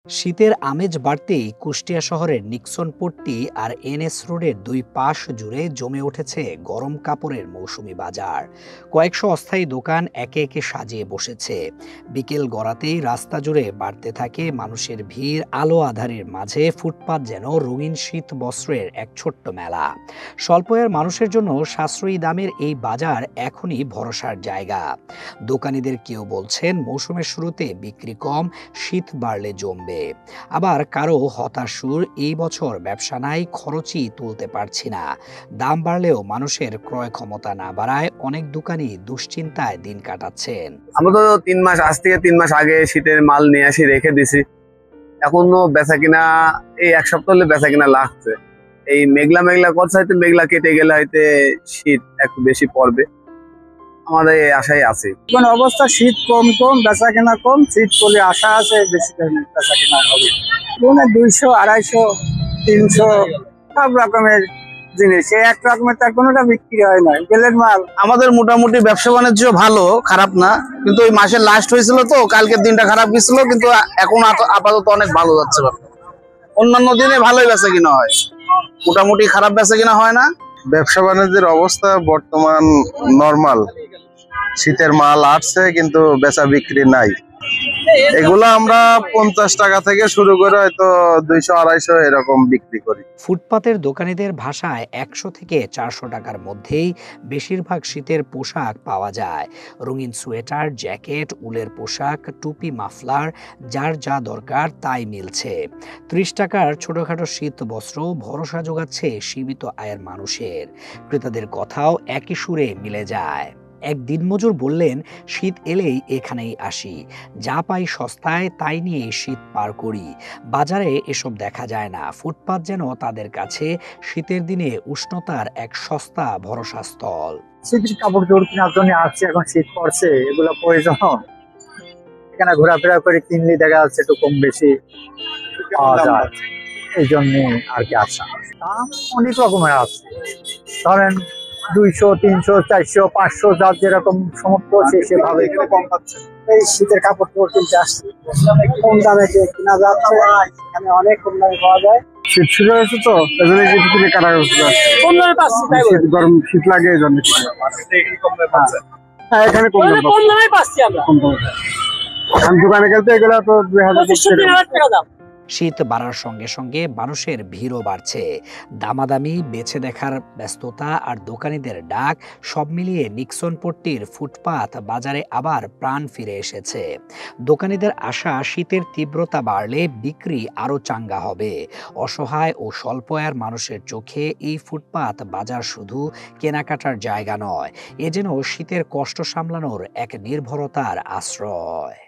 শীতের আমেজ বাড়তেই কুষ্টিয়া শহরের নিক্সন পট্টি আর এনএস রোডের দুই পাশ জুড়ে জমে উঠেছে গরম কাপড়ের মৌসুমি বাজার। কয়েকশো অস্থায়ী দোকান একে একে সাজিয়ে বসেছে। বিকেল গড়াতেই রাস্তা জুড়ে বাড়তে থাকে মানুষের ভিড়। আলো আঁধারের মাঝে ফুটপাত যেন রঙিন শীত বস্ত্রের এক ছোট্ট মেলা। স্বল্প আয়ের মানুষের জন্য সাশ্রয়ী দামের এই বাজার এখনই ভরসার জায়গা। দোকানীদের কেউ বলছেন মৌসুমের শুরুতে বিক্রি কম, শীত বাড়লে জমবে। আবার কারো হতাশ সুর, এই বছর ব্যবসা নাই, খরচই তুলতে পারছি না। দাম বাড়লেও মানুষের ক্রয় ক্ষমতা না বাড়ায় অনেক দোকানি দুশ্চিন্তায় দিন কাটাচ্ছেন। আমরা তো 3 মাস, আজ থেকে 3 মাস আগে শীতের মাল নিয়ে আসি রেখে দিছি। এখনো বেচা কিনা এই এক সপ্তাহ হলে বেচা কিনা লাগছে। এই মেঘলা মেঘলা করছে, হয়তো মেঘলা কেটে গেলে হয়তো শীত একটু বেশি পড়বে, আমাদের এই আশাই আছে। এখন অবস্থা শীত কম বেচা কেনা কম, শীত পড়লে আশা আছে বেশি বেচা কেনা হবে। 200, 250, 300 সব রকমের জিনিস, এক রকমের তার কোনোটা বিক্রি হয় না। বেলের মাল আমাদের মোটামুটি ব্যবসা বাণিজ্য ভালো, খারাপ না, কিন্তু ওই মাসের লাস্ট হয়েছিল তো কালকের দিনটা খারাপ গেছিল, কিন্তু এখন আপাতত অনেক ভালো যাচ্ছে। অন্যান্য দিনে ভালোই বেচা কিনা হয়, মোটামুটি খারাপ বেচা কিনা হয় না। ব্যবসা বাণিজ্যের অবস্থা বর্তমান নরমাল। শীতের মাল আসছে কিন্তু বেচা বিক্রি নাই। এগুলো আমরা 50 টাকা থেকে শুরু করে হয়তো 200, 250 এরকম বিক্রি করি। ফুটপাতের দোকানীদের ভাষায় 100 থেকে 400 টাকার মধ্যেই বেশিরভাগ শীতের পোশাক পাওয়া যায়। রঙিন সোয়েটার, জ্যাকেট, উলের পোশাক, টুপি, মাফলার, যার যা দরকার তাই মিলছে। 30 টাকার ছোটখাটো শীত বস্ত্র ভরসা যোগাচ্ছে সীমিত আয়ের মানুষের। ক্রেতাদের কথাও একই সুরে মিলে যায়। এক দিনমজুর বললেন, শীত এলেই এখানেই আসি, যা পাই সস্তায় তাই নিয়ে শীত পার করি। বাজারে এসব দেখা যায় না। ফুটপাত যেন তাদের কাছে শীতের দিনে উষ্ণতার এক সস্তা ভরসাস্থল। শীতের কাপড় জোর কেনার জন্য আসছে, এখন শীত পড়ছে, এগুলো প্রয়োজন। এখানে ঘোরাফেরা করে কিনলে দেখা যাচ্ছে একটু কম বেশি পাওয়া যায়, এই জন্য আর কি আসা। দাম অনেক রকমের আছে, ধরেন 200, 300, 400, 500 যার যেরকম সমর্থ সেভাবে এই শীতের কাপড় চোপড় কিনতে আসছে। কম দামে কেনা যাচ্ছে, এখানে অনেক কম দামে পাওয়া যায়। শীত শুরু হয়েছে তো এজন্য কিছু কিনে কাটা গরম শীত লাগে এই জন্য। হ্যাঁ, এখানে কম দামে পাচ্ছি আমরা। আমি দোকানে গেলে এগুলো তো 2000 টাকা দাম। শীত বাড়ার সঙ্গে সঙ্গে মানুষের ভিড়ও বাড়ছে। দামাদামি, বেছে দেখার ব্যস্ততা আর দোকানীদের ডাক সব মিলিয়ে নিক্সন পট্টির ফুটপাত বাজারে আবার প্রাণ ফিরে এসেছে। দোকানীদের আশা, শীতের তীব্রতা বাড়লে বিক্রি আরও চাঙ্গা হবে। অসহায় ও স্বল্প আয়ের মানুষের চোখে এই ফুটপাত বাজার শুধু কেনাকাটার জায়গা নয়, এ যেন শীতের কষ্ট সামলানোর এক নির্ভরতার আশ্রয়।